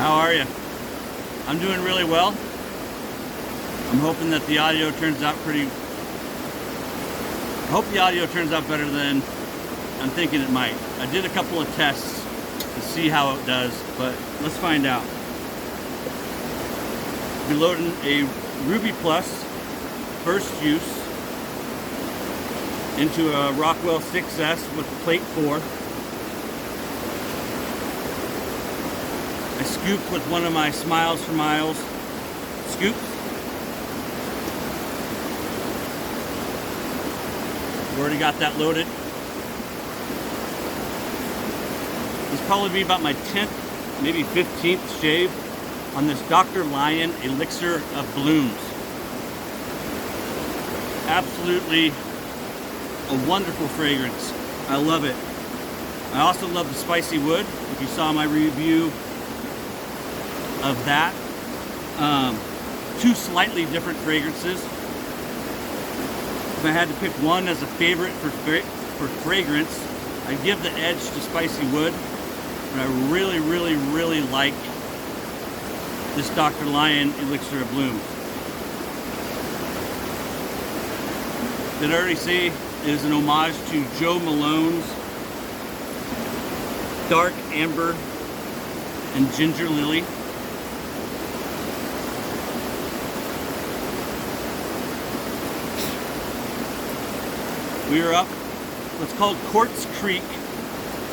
How are you? I'm doing really well. I'm hoping that the audio turns out I hope the audio turns out better than I'm thinking it might. I did a couple of tests to see how it does, but let's find out. We're loading a Ruby Plus first use into a Rockwell 6S with plate 4. I scooped with one of my Smiles for Miles scoops. We've already got that loaded. This will probably be about my 10th, maybe 15th shave on this Dr. Lion Elixir of Blooms. Absolutely a wonderful fragrance. I love it. I also love the spicy wood. If you saw my review of that, two slightly different fragrances. If I had to pick one as a favorite for fragrance, I'd give the edge to spicy wood, but I really like this Dr. Lion Elixir of Blooms. Did I already say it is an homage to Joe Malone's Dark Amber and Ginger Lily? We are up what's called Quartz Creek,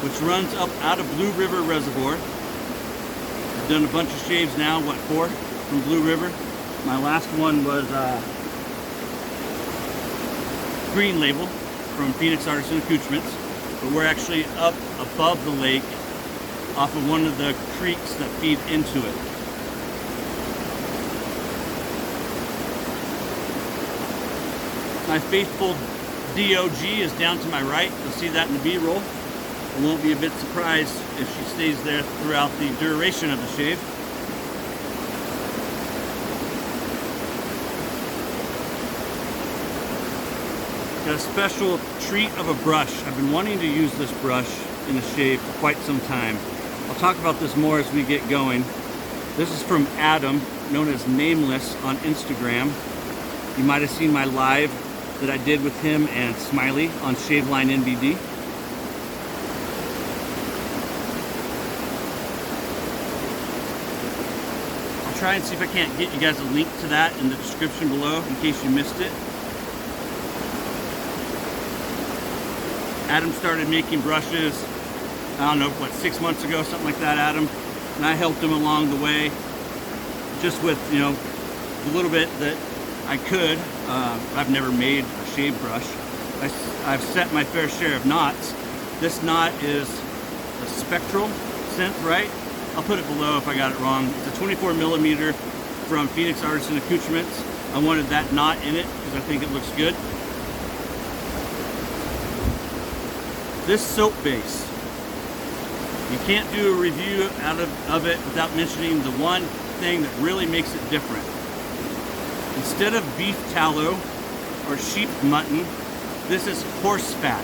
which runs up out of Blue River Reservoir. I've done a bunch of shaves now, what, 4 from Blue River. My last one was Green Label from Phoenix Artisan Accoutrements, but we're actually up above the lake off of one of the creeks that feed into it. My faithful DOG is down to my right. You'll see that in the B-roll. I won't be a bit surprised if she stays there throughout the duration of the shave. Got a special treat of a brush. I've been wanting to use this brush in a shave for quite some time. I'll talk about this more as we get going. This is from Adam, known as Nameless on Instagram. You might have seen my live that I did with him and Smiley on Shaveline NBD. I'll try and see if I can't get you guys a link to that in the description below in case you missed it. Adam started making brushes, I don't know, what, 6 months ago, something like that, Adam. And I helped him along the way, just with, you know, the little bit that I could. I've never made a shave brush. I've set my fair share of knots. This knot is a spectral scent, right? I'll put it below if I got it wrong. It's a 24 millimeter from Phoenix Artisan Accoutrements. I wanted that knot in it because I think it looks good. This soap base, you can't do a review out of it without mentioning the one thing that really makes it different. Instead of beef tallow or sheep mutton, this is horse fat.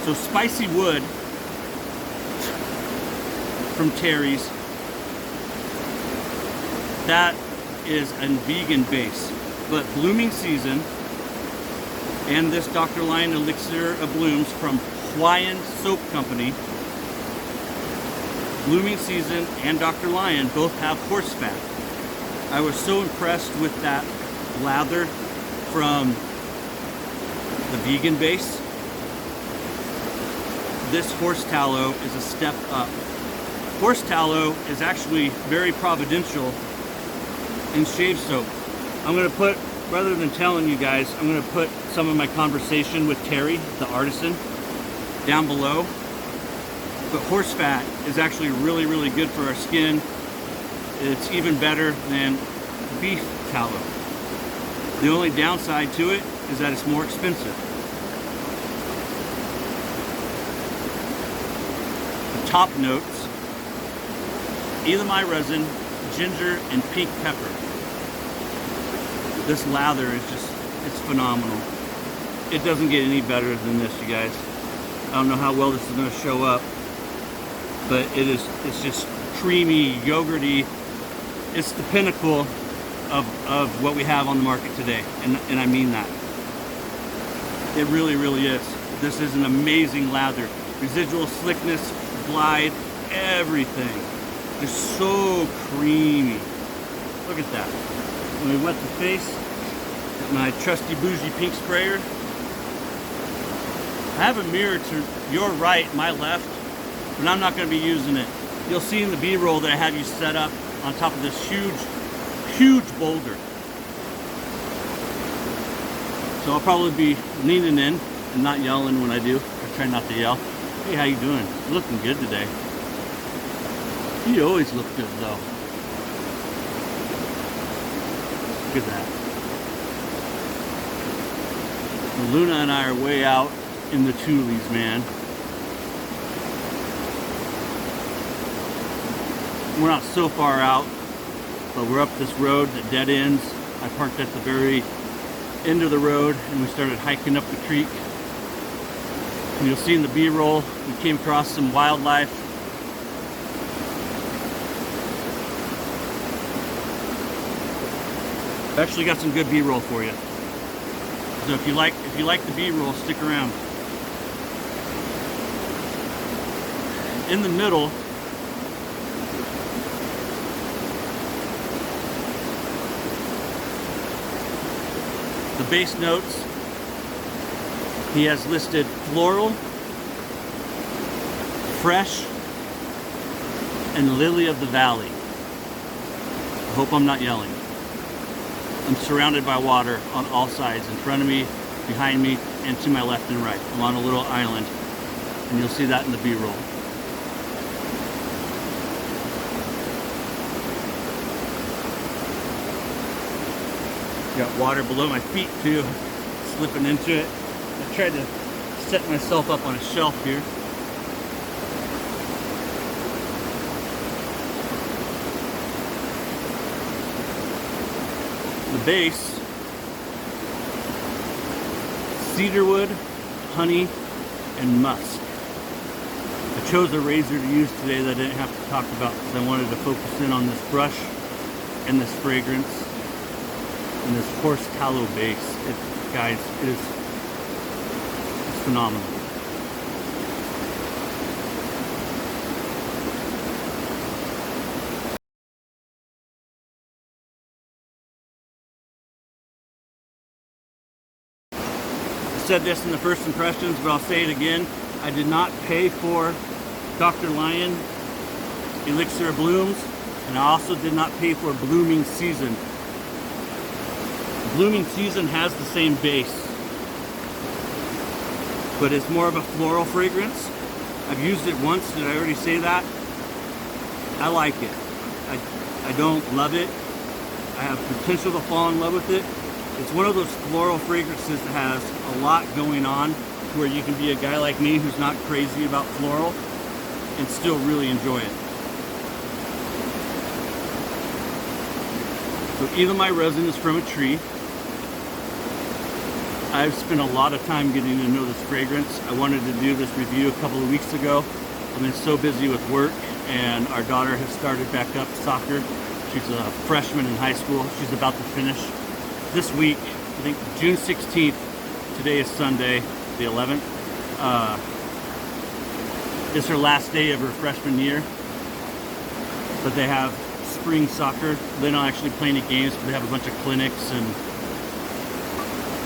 So spicy wood from Terry's, that is a vegan base. But Blooming Season and this Dr. Lion Elixir of Blooms from Hwayeon Soap Company, Blooming Season and Dr. Lion both have horse fat. I was so impressed with that lather from the vegan base. This horse tallow is a step up. Horse tallow is actually very providential in shave soap. I'm going to put, rather than telling you guys, I'm going to put some of my conversation with Terry, the artisan, down below. But horse fat is actually really good for our skin. It's even better than beef tallow. The only downside to it is that it's more expensive. The top notes: Elamai resin, ginger, and pink pepper. This lather is just, it's phenomenal. It doesn't get any better than this, you guys. I don't know how well this is going to show up, but it's just creamy, yogurty, it's the pinnacle of what we have on the market today, and I mean that. It really, really is. This is an amazing lather. Residual slickness, glide, everything. It's so creamy. Look at that. When we wet the face, with my trusty bougie pink sprayer. I have a mirror to your right, my left, but I'm not going to be using it. You'll see in the B-roll that I have you set up on top of this huge boulder. So I'll probably be leaning in and not yelling when I do. I try not to yell. Hey, how you doing? You're looking good today. You always look good though. Look at that. So Luna and I are way out in the Tulies, man. We're not so far out, but we're up this road that dead ends. I parked at the very end of the road and we started hiking up the creek. And you'll see in the B-roll, we came across some wildlife. I've actually got some good B-roll for you. So if you like the B-roll, stick around. In the middle, the base notes, he has listed floral, fresh, and lily of the valley. I hope I'm not yelling. I'm surrounded by water on all sides, in front of me, behind me, and to my left and right. I'm on a little island, and you'll see that in the B-roll. Got water below my feet too, slipping into it. I tried to set myself up on a shelf here. The base, cedarwood, honey, and musk. I chose a razor to use today that I didn't have to talk about because I wanted to focus in on this brush and this fragrance. And this horse tallow base, guys, it's phenomenal. I said this in the first impressions, but I'll say it again. I did not pay for Dr. Lion Elxir of Blooms, and I also did not pay for Blooming Season. Blooming Season has the same base, but it's more of a floral fragrance. I've used it once. Did I already say that? I like it. I don't love it. I have potential to fall in love with it. It's one of those floral fragrances that has a lot going on where you can be a guy like me who's not crazy about floral and still really enjoy it. So either my resin is from a tree. I've spent a lot of time getting to know this fragrance. I wanted to do this review a couple of weeks ago. I've been so busy with work, and our daughter has started back up soccer. She's a freshman in high school. She's about to finish this week. I think June 16th. Today is Sunday, the 11th. It's her last day of her freshman year. But they have spring soccer. They don't actually play any games, but they have a bunch of clinics and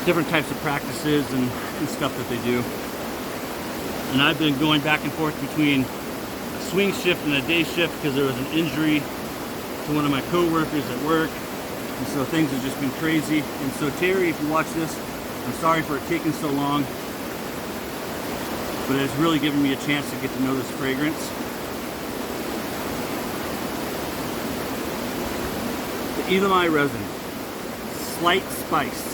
different types of practices and stuff that they do. And I've been going back and forth between a swing shift and a day shift because there was an injury to one of my co-workers at work, and so things have just been crazy. And so Terry, if you watch this, I'm sorry for it taking so long, but it's really given me a chance to get to know this fragrance. The Elamai resin, slight spice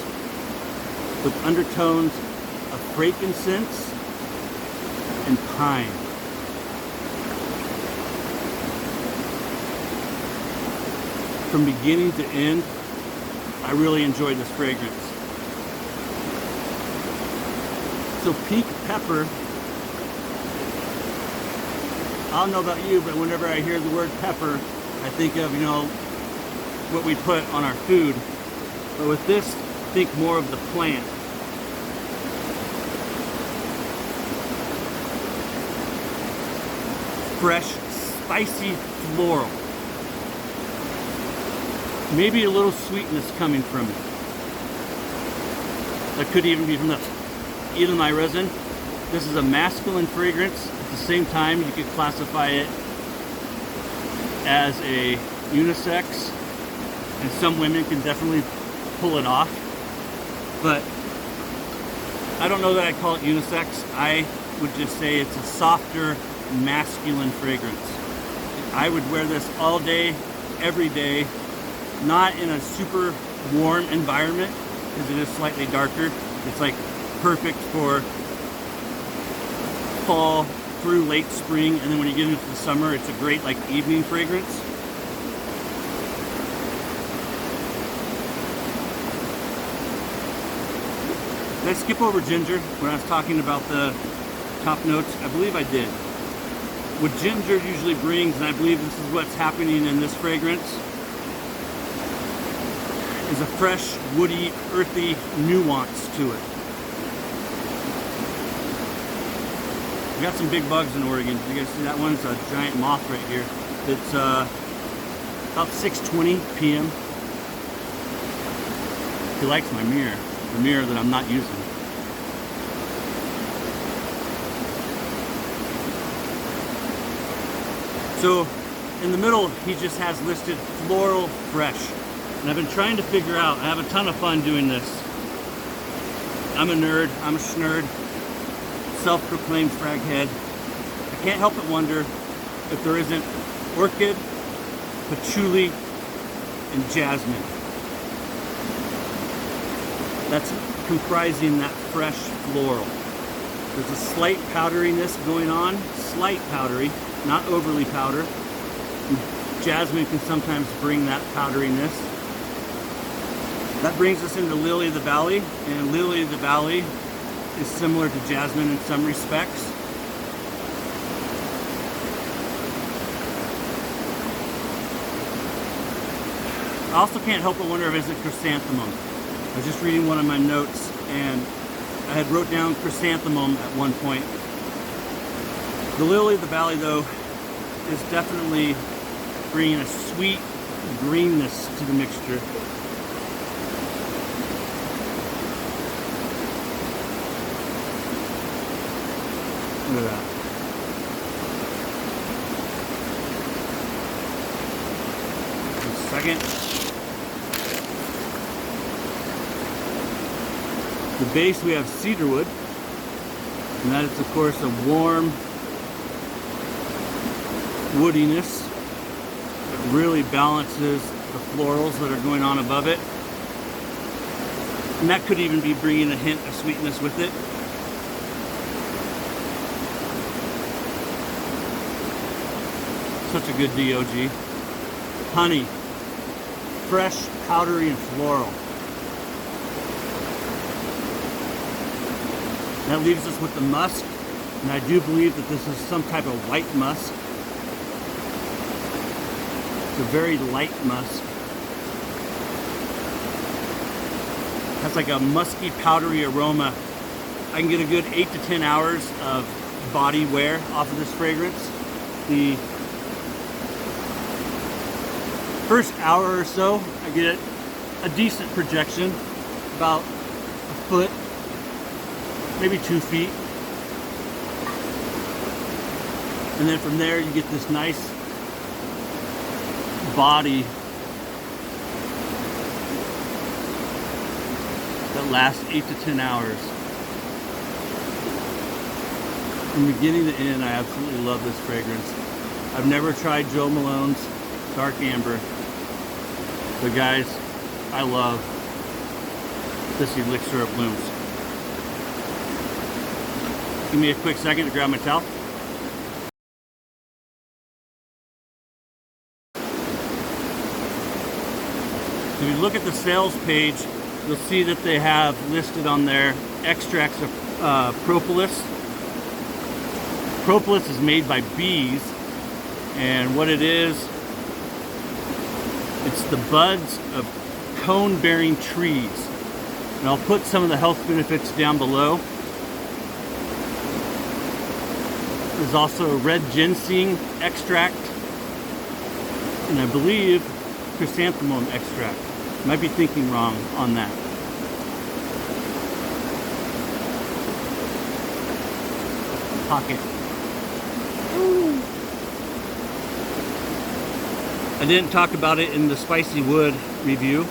with undertones of frankincense and pine. From beginning to end, I really enjoyed this fragrance. So pink pepper, I don't know about you, but whenever I hear the word pepper, I think of, you know, what we put on our food. But with this, think more of the plant. Fresh, spicy floral. Maybe a little sweetness coming from it. That could even be from the Edelweiss resin. This is a masculine fragrance. At the same time, you could classify it as a unisex, and some women can definitely pull it off. But I don't know that I'd call it unisex. I would just say it's a softer, masculine fragrance. I would wear this all day, every day, not in a super warm environment because it is slightly darker. It's like perfect for fall through late spring, and then when you get into the summer, it's a great like evening fragrance. Did I skip over ginger when I was talking about the top notes? I believe I did. What ginger usually brings, and I believe this is what's happening in this fragrance, is a fresh, woody, earthy nuance to it. We got some big bugs in Oregon. You guys see that one? It's a giant moth right here. It's about 6:20 p.m. He likes my mirror, the mirror that I'm not using. So in the middle, he just has listed floral fresh. And I've been trying to figure out, I have a ton of fun doing this. I'm a nerd, I'm a schnerd, self-proclaimed frag head. I can't help but wonder if there isn't orchid, patchouli, and jasmine that's comprising that fresh floral. There's a slight powderiness going on, slight powdery, not overly powder. Jasmine can sometimes bring that powderiness. That brings us into Lily of the Valley, and Lily of the Valley is similar to jasmine in some respects. I also can't help but wonder if it's a chrysanthemum. I was just reading one of my notes, and I had wrote down chrysanthemum at one point. The Lily of the Valley, though, is definitely bringing a sweet greenness to the mixture. Look at that. Just a second. The base, we have cedarwood, and that is of course a warm woodiness that really balances the florals that are going on above it, and that could even be bringing a hint of sweetness with it. Such a good DOG. Honey, fresh, powdery, and floral. That leaves us with the musk, and I do believe that this is some type of white musk. It's a very light musk. It has like a musky, powdery aroma. I can get a good 8 to 10 hours of body wear off of this fragrance. The first hour or so, I get a decent projection, about a foot, maybe 2 feet. And then from there you get this nice body that lasts 8 to 10 hours. From beginning to end, I absolutely love this fragrance. I've never tried Joe Malone's Dark Amber, but guys, I love this Elxir of Blooms. Give me a quick second to grab my towel. If you look at the sales page, you'll see that they have listed on there extracts of propolis. Propolis is made by bees, and what it is It's the buds of cone-bearing trees. And I'll put some of the health benefits down below. There's also a red ginseng extract, and I believe chrysanthemum extract. Might be thinking wrong on that. Pocket. Ooh. I didn't talk about it in the spicy wood review,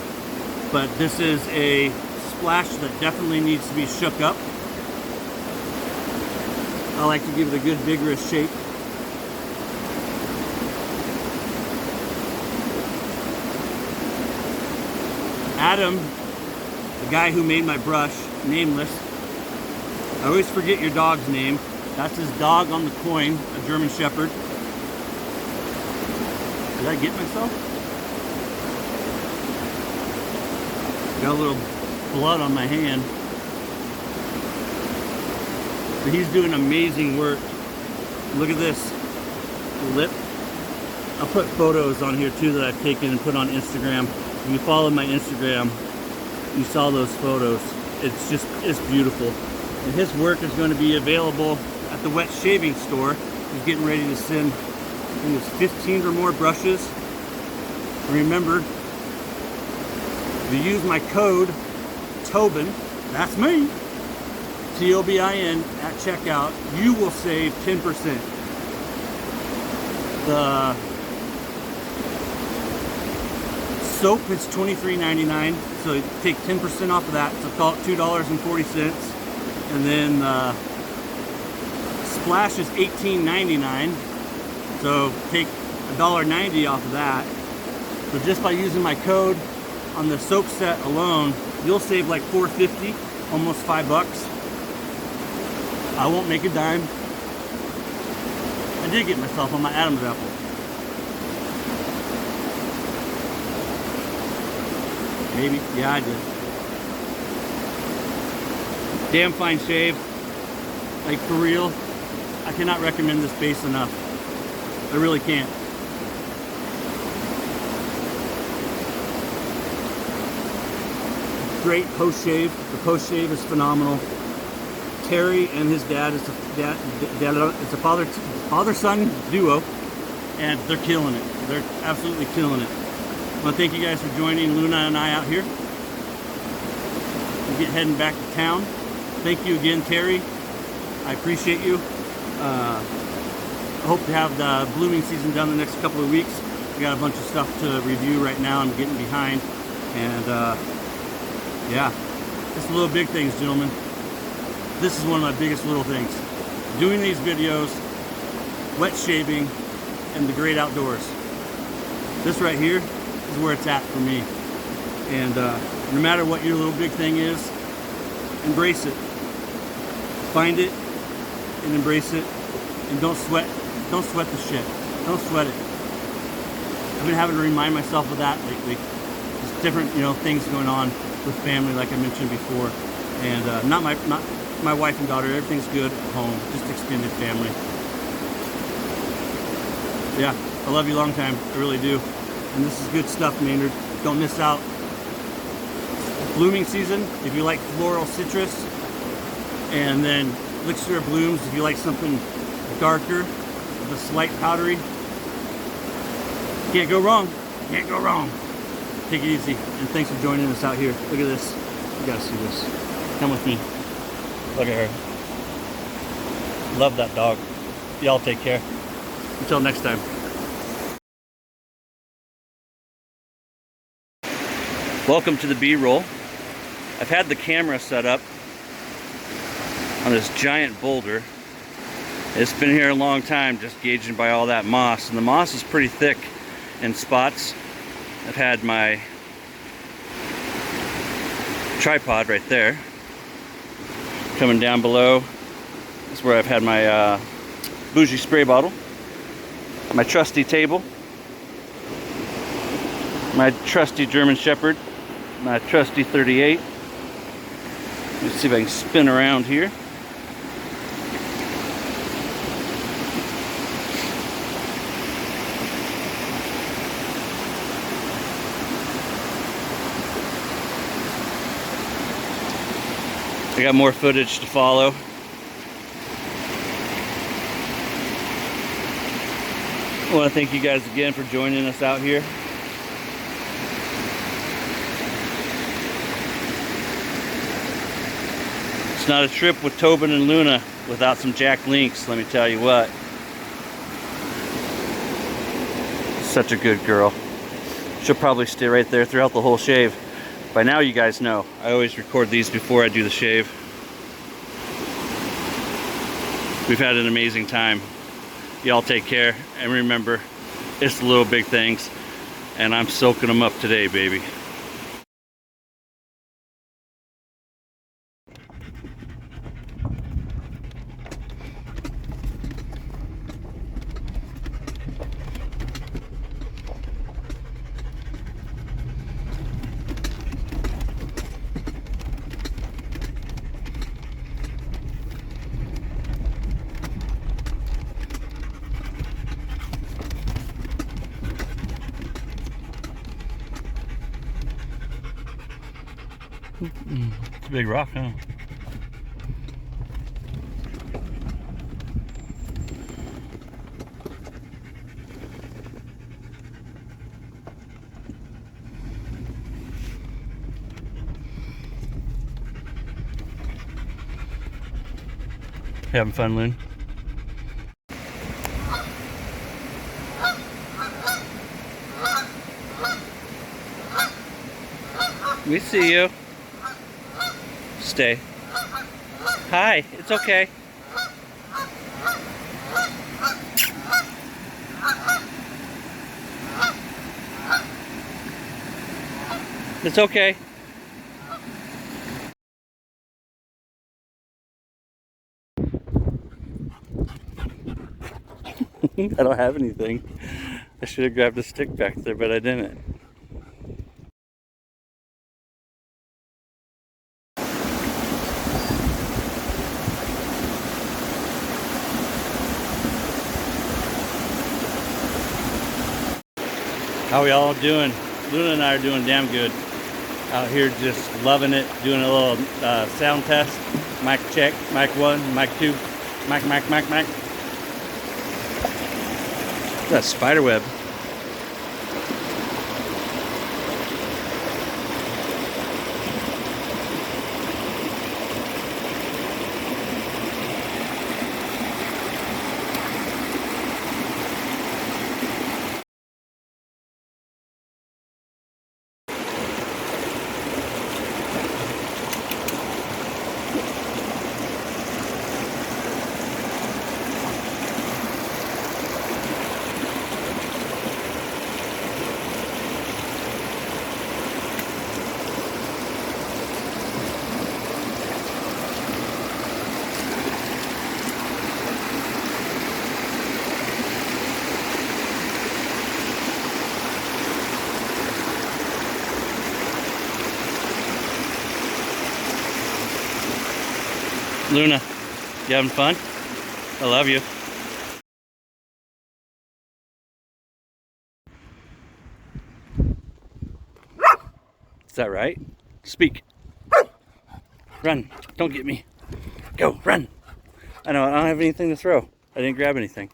but this is a splash that definitely needs to be shook up. I like to give it a good vigorous shake. Adam, the guy who made my brush, Nameless. I always forget your dog's name. That's his dog on the coin, a German Shepherd. Did I get myself? Got a little blood on my hand. But he's doing amazing work. Look at this lip. I'll put photos on here too that I've taken and put on Instagram. If you follow my Instagram, you saw those photos. It's beautiful. And his work is going to be available at the wet shaving store. He's getting ready to send, I think it's 15 or more brushes. And remember, if you use my code Tobin, that's me, T-O-B-I-N, at checkout, you will save 10%. The soap is $23.99, so take 10% off of that, so call it $2.40. And then splash is $18.99, so take $1.90 off of that. So just by using my code on the soap set alone, you'll save like $4.50, almost $5. I won't make a dime. I did get myself on my Adam's apple. Maybe, yeah, I did. Damn fine shave. Like, for real, I cannot recommend this base enough. I really can't. Great post shave. The post shave is phenomenal. Terry and his dad is it's a father-son duo, and they're killing it. They're absolutely killing it. I want to thank you guys for joining Luna and I out here. We're heading back to town. Thank you again, Terry. I appreciate you. I hope to have the blooming season done the next couple of weeks. We got a bunch of stuff to review right now. I'm getting behind, and yeah, just the little big things, gentlemen. This is one of my biggest little things. Doing these videos, wet shaving, and the great outdoors. This right here is where it's at for me. And no matter what your little big thing is, embrace it. Find it and embrace it. And don't sweat the shit. Don't sweat it. I've been having to remind myself of that lately. Just different, things going on with family, like I mentioned before. And not my wife and daughter, everything's good at home, just extended family. Yeah, I love you long time, I really do. And this is good stuff, Maynard. Don't miss out. Blooming season, if you like floral citrus, and then Elxir of Blooms, if you like something darker, with a slight powdery. Can't go wrong, can't go wrong. Take it easy, and thanks for joining us out here. Look at this, you gotta see this. Come with me. Look at her. Love that dog. Y'all take care. Until next time. Welcome to the B-roll. I've had the camera set up on this giant boulder. It's been here a long time, just gauging by all that moss. And the moss is pretty thick in spots. I've had my tripod right there. Coming down below is where I've had my bougie spray bottle, my trusty table, my trusty German Shepherd, my trusty 38. Let's see if I can spin around here. I got more footage to follow. I want to thank you guys again for joining us out here. It's not a trip with Tobin and Luna without some Jack Links, let me tell you what. Such a good girl. She'll probably stay right there throughout the whole shave. By now you guys know, I always record these before I do the shave. We've had an amazing time. Y'all take care, and remember, it's the little big things, and I'm soaking them up today, baby. It's a big rock, huh? Having fun, Lynn? We see you. Stay. Hi, it's okay. It's okay. I don't have anything. I should have grabbed a stick back there, but I didn't. How are y'all doing? Luna and I are doing damn good. Out here just loving it, doing a little sound test. Mic check, mic 1, mic 2, mic. That's spider web. Luna, you having fun? I love you. Is that right? Speak. Run. Don't get me. Go, run. I know, I don't have anything to throw. I didn't grab anything.